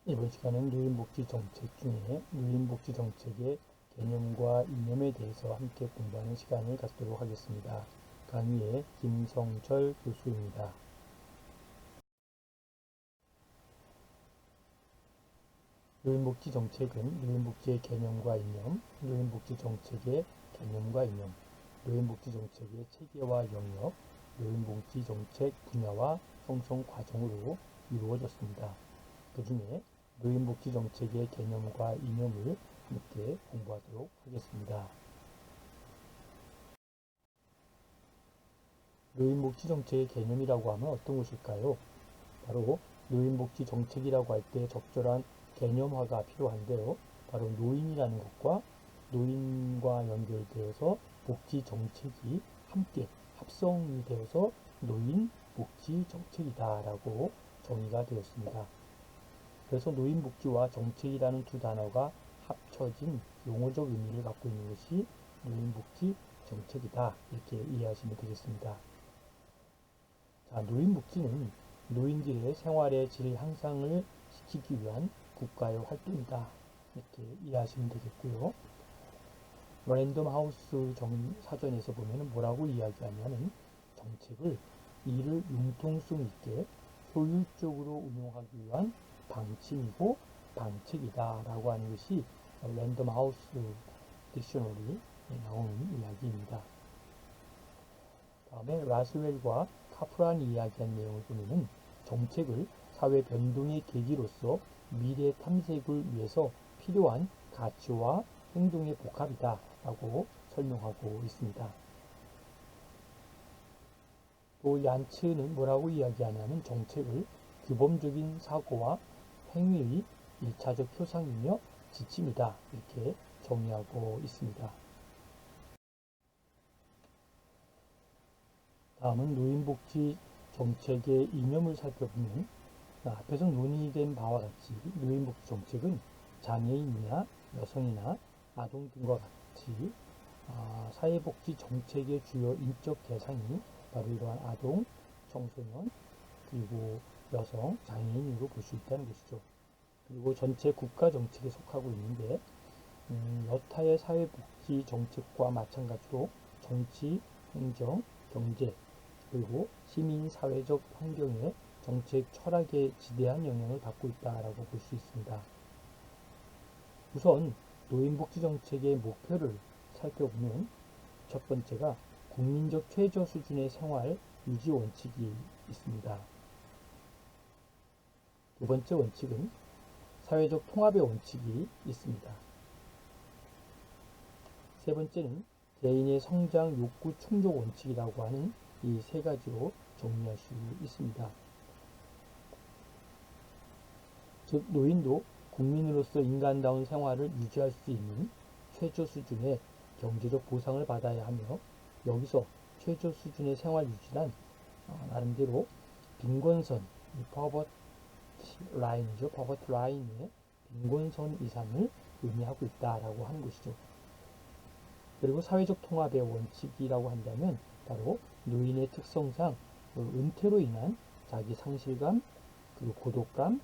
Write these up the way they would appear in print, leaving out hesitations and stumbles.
이번 시간은 노인복지 정책 중에 노인복지 정책의 개념과 이념에 대해서 함께 공부하는 시간을 갖도록 하겠습니다. 강의의 김성철 교수입니다. 노인복지 정책은 노인복지의 개념과 이념, 노인복지 정책의 개념과 이념, 노인복지 정책의 체계와 영역, 노인복지 정책 분야와 형성 과정으로 이루어졌습니다. 그 중에 노인복지 정책의 개념과 이념을 함께 공부하도록 하겠습니다. 노인복지 정책의 개념이라고 하면 어떤 것일까요? 바로 노인복지 정책이라고 할 때 적절한 개념화가 필요한데요. 바로 노인이라는 것과 노인과 연결되어서 복지 정책이 함께 합성이 되어서 노인복지 정책이다라고 정의가 되었습니다. 그래서 노인복지와 정책이라는 두 단어가 합쳐진 용어적 의미를 갖고 있는 것이 노인복지 정책이다. 이렇게 이해하시면 되겠습니다. 자, 노인복지는 노인들의 생활의 질 향상을 시키기 위한 국가의 활동이다. 이렇게 이해하시면 되겠고요. 랜덤 하우스 사전에서 보면 뭐라고 이야기하냐면 정책을 이를 융통성 있게 효율적으로 운용하기 위한 방침이고 방책이다 라고 하는 것이 랜덤 하우스 딕셔너리에 나오는 이야기입니다. 다음에 라스웰과 카프란이 이야기한 내용을 보면 정책을 사회 변동의 계기로서 미래 탐색을 위해서 필요한 가치와 행동의 복합이다 라고 설명하고 있습니다. 또 얀츠는 뭐라고 이야기하냐면 정책을 규범적인 사고와 행위의 1차적 표상이며 지침이다 이렇게 정의하고 있습니다. 다음은 노인복지 정책의 이념을 살펴보면 앞에서 논의된 바와 같이 노인복지 정책은 장애인이나 여성이나 아동 등과 같이 사회복지 정책의 주요 인적 대상이 바로 이러한 아동, 청소년, 그리고 여성, 장애인으로 볼 수 있다는 것이죠. 그리고 전체 국가 정책에 속하고 있는데 여타의 사회복지 정책과 마찬가지로 정치, 행정, 경제, 그리고 시민 사회적 환경에 정책 철학에 지대한 영향을 받고 있다라고 볼 수 있습니다. 우선 노인복지 정책의 목표를 살펴보면 첫 번째가 국민적 최저 수준의 생활 유지 원칙이 있습니다. 두 번째 원칙은 사회적 통합의 원칙이 있습니다. 세 번째는 개인의 성장 욕구 충족 원칙이라고 하는 이 세 가지로 정리할 수 있습니다. 즉 노인도 국민으로서 인간다운 생활을 유지할 수 있는 최저 수준의 경제적 보상을 받아야 하며 여기서 최저 수준의 생활 유지란 나름대로 빈곤선, 퍼버티 라인이죠. 퍼버티 라인의 빈곤선 이상을 의미하고 있다라고 하는 것이죠. 그리고 사회적 통합의 원칙이라고 한다면 바로 노인의 특성상 은퇴로 인한 자기 상실감, 그리고 고독감,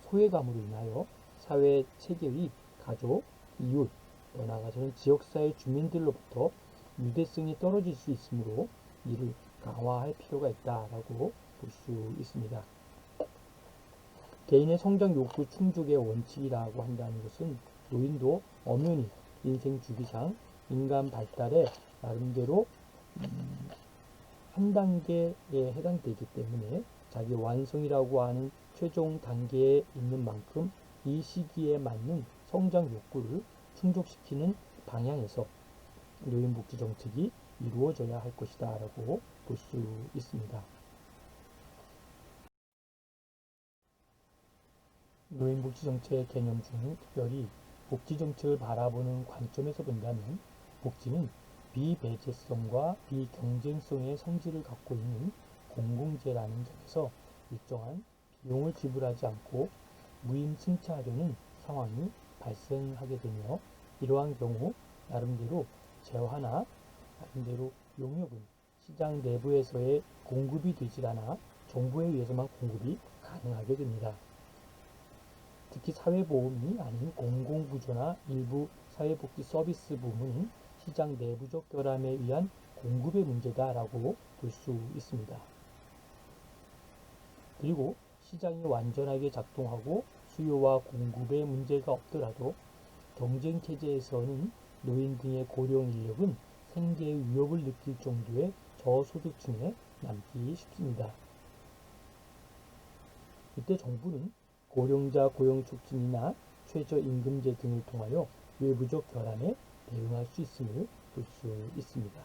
소외감으로 인하여 사회 체계의 가족, 이웃, 또 나아가서는 지역사회 주민들로부터 유대성이 떨어질 수 있으므로 이를 강화할 필요가 있다라고 볼 수 있습니다. 개인의 성장 욕구 충족의 원칙이라고 한다는 것은 노인도 엄연히 인생 주기상 인간 발달에 나름대로 한 단계에 해당되기 때문에 자기 완성이라고 하는 최종 단계에 있는 만큼 이 시기에 맞는 성장 욕구를 충족시키는 방향에서 노인복지 정책이 이루어져야 할 것이다 라고 볼 수 있습니다. 노인복지 정책의 개념 중 특별히 복지 정책을 바라보는 관점에서 본다면 복지는 비배제성과 비경쟁성의 성질을 갖고 있는 공공재라는 점에서 일정한 비용을 지불하지 않고 무임승차하려는 상황이 발생하게 되며 이러한 경우 나름대로 재화나 나름대로 용역은 시장 내부에서의 공급이 되질 않아 정부에 의해서만 공급이 가능하게 됩니다. 특히 사회보험이 아닌 공공부조나 일부 사회복지 서비스 부문은 시장 내부적 결함에 의한 공급의 문제다라고 볼 수 있습니다. 그리고 시장이 완전하게 작동하고 수요와 공급에 문제가 없더라도 경쟁체제에서는 노인 등의 고령 인력은 생계의 위협을 느낄 정도의 저소득층에 남기 쉽습니다. 이때 정부는 고령자 고용 촉진이나 최저임금제 등을 통하여 외부적 결함에 대응할 수 있음을 볼 수 있습니다.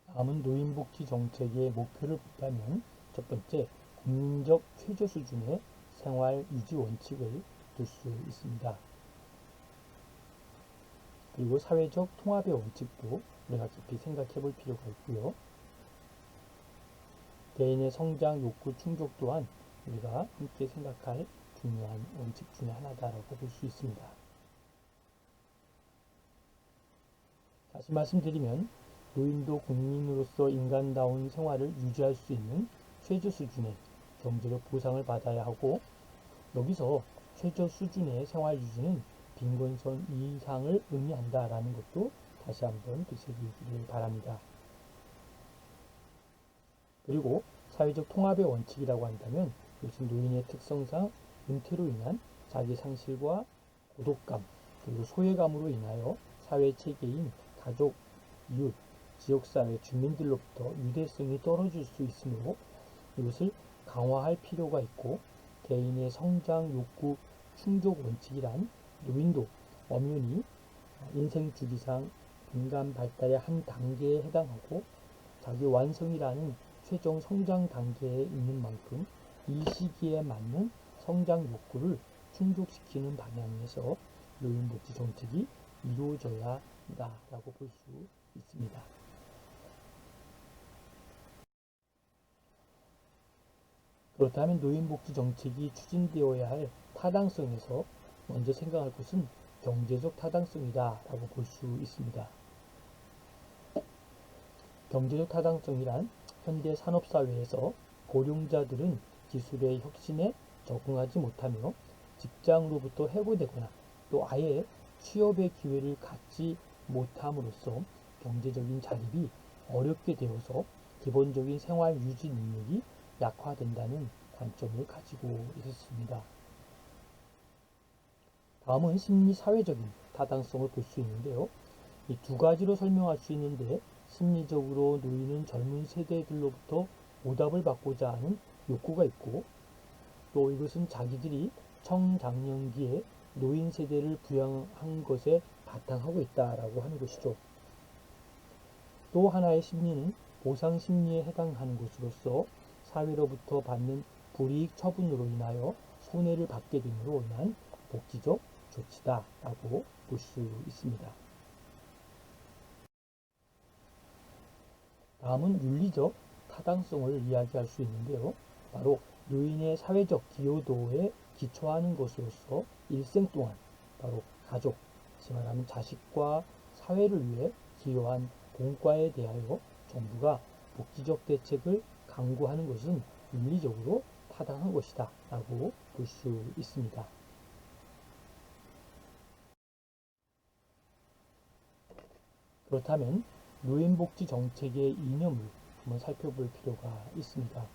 다음은 노인복지 정책의 목표를 본다면 첫 번째, 국민적 최저 수준의 생활 유지 원칙을 둘 수 있습니다. 그리고 사회적 통합의 원칙도 우리가 깊이 생각해 볼 필요가 있고요. 개인의 성장 욕구 충족 또한 우리가 함께 생각할 중요한 원칙 중에 하나다라고 볼 수 있습니다. 다시 말씀드리면 노인도 국민으로서 인간다운 생활을 유지할 수 있는 최저 수준의 경제적 보상을 받아야 하고, 여기서 최저 수준의 생활 유지는 빈곤선 이상을 의미한다라는 것도 다시 한번 되새기기를 바랍니다. 그리고 사회적 통합의 원칙이라고 한다면 요즘 노인의 특성상 은퇴로 인한 자기 상실과 고독감 그리고 소외감으로 인하여 사회 체계인 가족, 이웃, 지역사회 주민들로부터 유대성이 떨어질 수 있으므로 이것을 강화할 필요가 있고, 개인의 성장 욕구 충족 원칙이란 노인도 엄연히 인생 주기상 인간 발달의 한 단계에 해당하고 자기 완성이라는 최종 성장 단계에 있는 만큼 이 시기에 맞는 성장 욕구를 충족시키는 방향에서 노인복지 정책이 이루어져야 한다라고 볼 수 있습니다. 그렇다면 노인복지 정책이 추진되어야 할 타당성에서 먼저 생각할 것은 경제적 타당성이다라고 볼 수 있습니다. 경제적 타당성이란 현대 산업사회에서 고령자들은 기술의 혁신에 적응하지 못하며 직장으로부터 해고되거나 또 아예 취업의 기회를 갖지 못함으로써 경제적인 자립이 어렵게 되어서 기본적인 생활 유지 능력이 약화된다는 관점을 가지고 있습니다. 다음은 심리사회적인 타당성을 볼 수 있는데요. 이 두 가지로 설명할 수 있는데, 심리적으로 노인은 젊은 세대들로부터 보답을 받고자 하는 욕구가 있고, 또 이것은 자기들이 청장년기에 노인 세대를 부양한 것에 바탕하고 있다라고 하는 것이죠. 또 하나의 심리는 보상 심리에 해당하는 것으로서 사회로부터 받는 불이익 처분으로 인하여 손해를 받게 됨으로 인한 복지적 조치다라고 볼 수 있습니다. 다음은 윤리적 타당성을 이야기할 수 있는데요. 바로 노인의 사회적 기여도에 기초하는 것으로서 일생 동안 바로 가족, 다시 말하면 자식과 사회를 위해 기여한 공과에 대하여 정부가 복지적 대책을 강구하는 것은 윤리적으로 타당한 것이다 라고 볼 수 있습니다. 그렇다면 노인복지 정책의 이념을 한번 살펴볼 필요가 있습니다.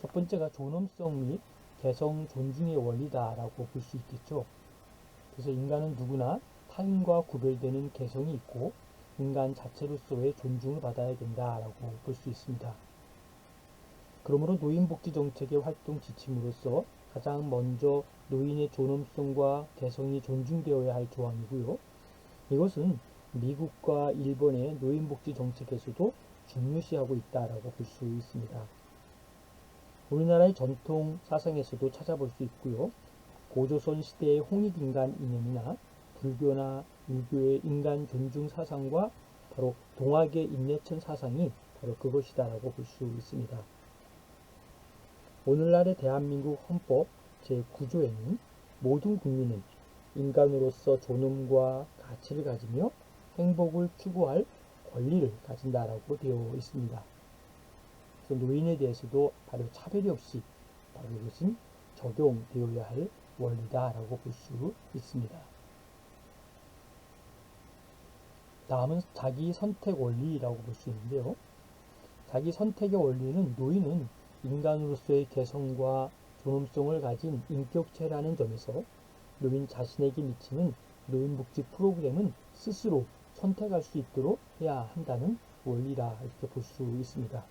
첫 번째가 존엄성 및 개성 존중의 원리다라고 볼 수 있겠죠. 그래서 인간은 누구나 타인과 구별되는 개성이 있고 인간 자체로서의 존중을 받아야 된다라고 볼 수 있습니다. 그러므로 노인복지 정책의 활동 지침으로서 가장 먼저 노인의 존엄성과 개성이 존중되어야 할 조항이고요. 이것은 미국과 일본의 노인복지 정책에서도 중요시하고 있다라고 볼 수 있습니다. 우리나라의 전통 사상에서도 찾아볼 수 있고요. 고조선 시대의 홍익인간 이념이나 불교나 유교의 인간 존중 사상과 바로 동학의 임례천 사상이 바로 그것이다라고 볼 수 있습니다. 오늘날의 대한민국 헌법 제9조에는 모든 국민은 인간으로서 존엄과 가치를 가지며 행복을 추구할 권리를 가진다라고 되어 있습니다. 그래서 노인에 대해서도 바로 차별이 없이 바로 이것은 적용되어야 할 원리다라고 볼 수 있습니다. 다음은 자기 선택 원리라고 볼 수 있는데요. 자기 선택의 원리는 노인은 인간으로서의 개성과 존엄성을 가진 인격체라는 점에서 노인 자신에게 미치는 노인복지 프로그램은 스스로 선택할 수 있도록 해야 한다는 원리라 이렇게 볼 수 있습니다.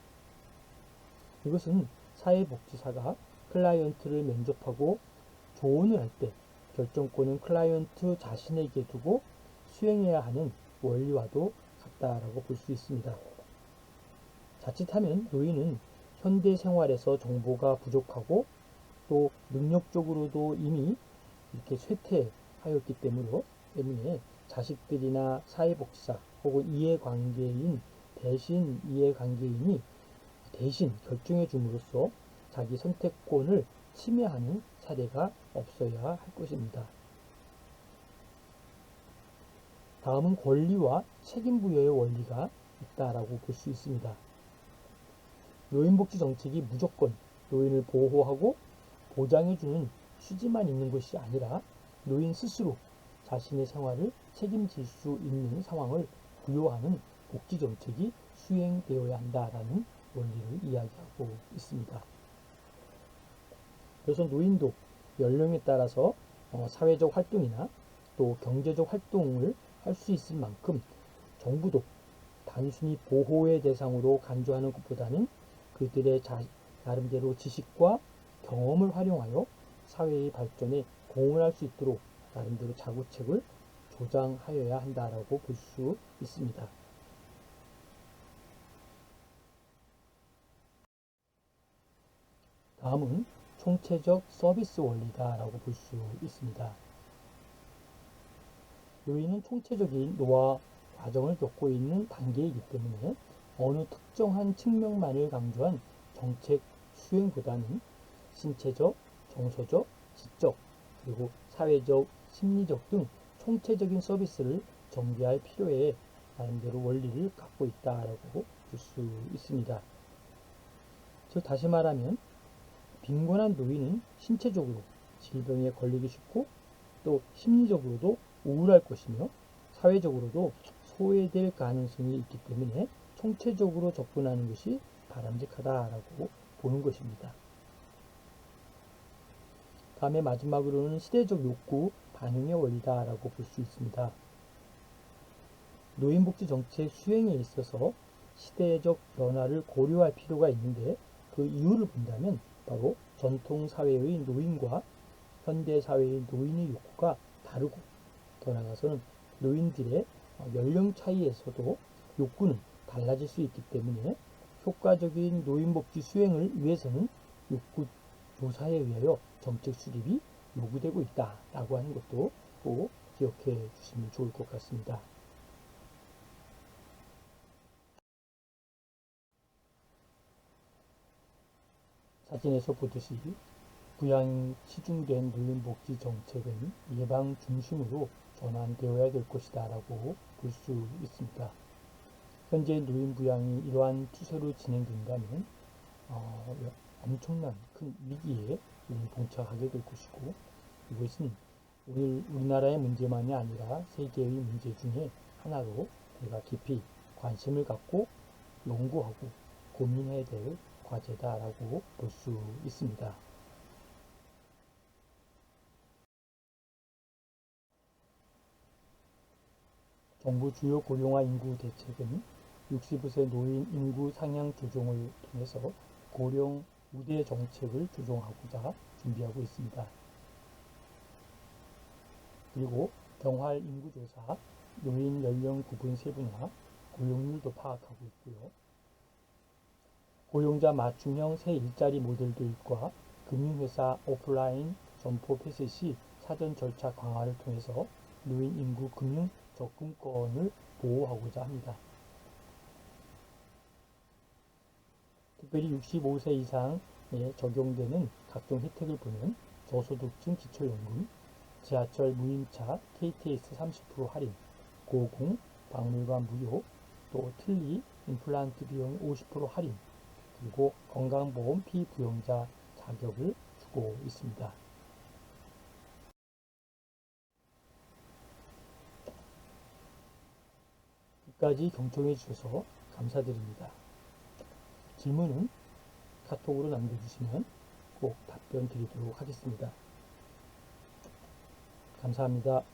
이것은 사회복지사가 클라이언트를 면접하고 조언을 할 때 결정권은 클라이언트 자신에게 두고 수행해야 하는 원리와도 같다라고 볼 수 있습니다. 자칫하면 노인은 현대 생활에서 정보가 부족하고 또 능력적으로도 이미 이렇게 쇠퇴하였기 때문에 자식들이나 사회복지사 혹은 이해관계인이 대신 결정해 줌으로써 자기 선택권을 침해하는 사례가 없어야 할 것입니다. 다음은 권리와 책임 부여의 원리가 있다라고 볼 수 있습니다. 노인복지 정책이 무조건 노인을 보호하고 보장해주는 취지만 있는 것이 아니라 노인 스스로 자신의 생활을 책임질 수 있는 상황을 부여하는 복지 정책이 수행되어야 한다라는 원리를 이야기하고 있습니다. 그래서 노인도 연령에 따라서 사회적 활동이나 또 경제적 활동을 할 수 있을 만큼 정부도 단순히 보호의 대상으로 간주하는 것보다는 그들의 나름대로 지식과 경험을 활용하여 사회의 발전에 공헌할 수 있도록 나름대로 자구책을 조장하여야 한다라고 볼 수 있습니다. 다음은 총체적 서비스 원리다라고 볼 수 있습니다. 노인은 총체적인 노화 과정을 겪고 있는 단계이기 때문에 어느 특정한 측면만을 강조한 정책 수행보다는 신체적, 정서적, 지적, 그리고 사회적, 심리적 등 총체적인 서비스를 전개할 필요에 나름대로 원리를 갖고 있다라고 볼 수 있습니다. 즉 다시 말하면 빈곤한 노인은 신체적으로 질병에 걸리기 쉽고 또 심리적으로도 우울할 것이며 사회적으로도 소외될 가능성이 있기 때문에 총체적으로 접근하는 것이 바람직하다라고 보는 것입니다. 다음에 마지막으로는 시대적 욕구 반영의 원리다라고 볼 수 있습니다. 노인복지 정책 수행에 있어서 시대적 변화를 고려할 필요가 있는데 그 이유를 본다면 바로 전통 사회의 노인과 현대 사회의 노인의 욕구가 다르고 더 나아가서는 노인들의 연령 차이에서도 욕구는 달라질 수 있기 때문에 효과적인 노인복지 수행을 위해서는 욕구 조사에 의하여 정책 수립이 요구되고 있다라고 하는 것도 꼭 기억해 주시면 좋을 것 같습니다. 사진에서 보듯이 부양 치중된 노인복지 정책은 예방 중심으로 전환되어야 될 것이다 라고 볼 수 있습니다. 현재 노인 부양이 이러한 추세로 진행된다면 엄청난 큰 위기에 봉착하게 될 것이고 이것은 우리나라의 문제만이 아니라 세계의 문제 중에 하나로 우리가 깊이 관심을 갖고 연구하고 고민해야 될 과제다라고 볼 수 있습니다. 정부 주요 고령화 인구 대책은 60세 노인 인구 상향 조정을 통해서 고령 우대 정책을 조정하고자 준비하고 있습니다. 그리고 병활 인구조사, 노인 연령 구분 세분화, 고용률도 파악하고 있고요. 고용자 맞춤형 새 일자리 모델 도입과 금융회사 오프라인 점포 폐쇄 시 사전 절차 강화를 통해서 노인 인구 금융 접근권을 보호하고자 합니다. 특별히 65세 이상에 적용되는 각종 혜택을 보면 저소득층 기초연금, 지하철 무임차 KTX 30% 할인, 고공, 박물관 무료, 또 틀니 임플란트 비용 50% 할인, 그리고 건강보험 피부용자 자격을 주고 있습니다. 끝까지 경청해 주셔서 감사드립니다. 질문은 카톡으로 남겨주시면 꼭 답변 드리도록 하겠습니다. 감사합니다.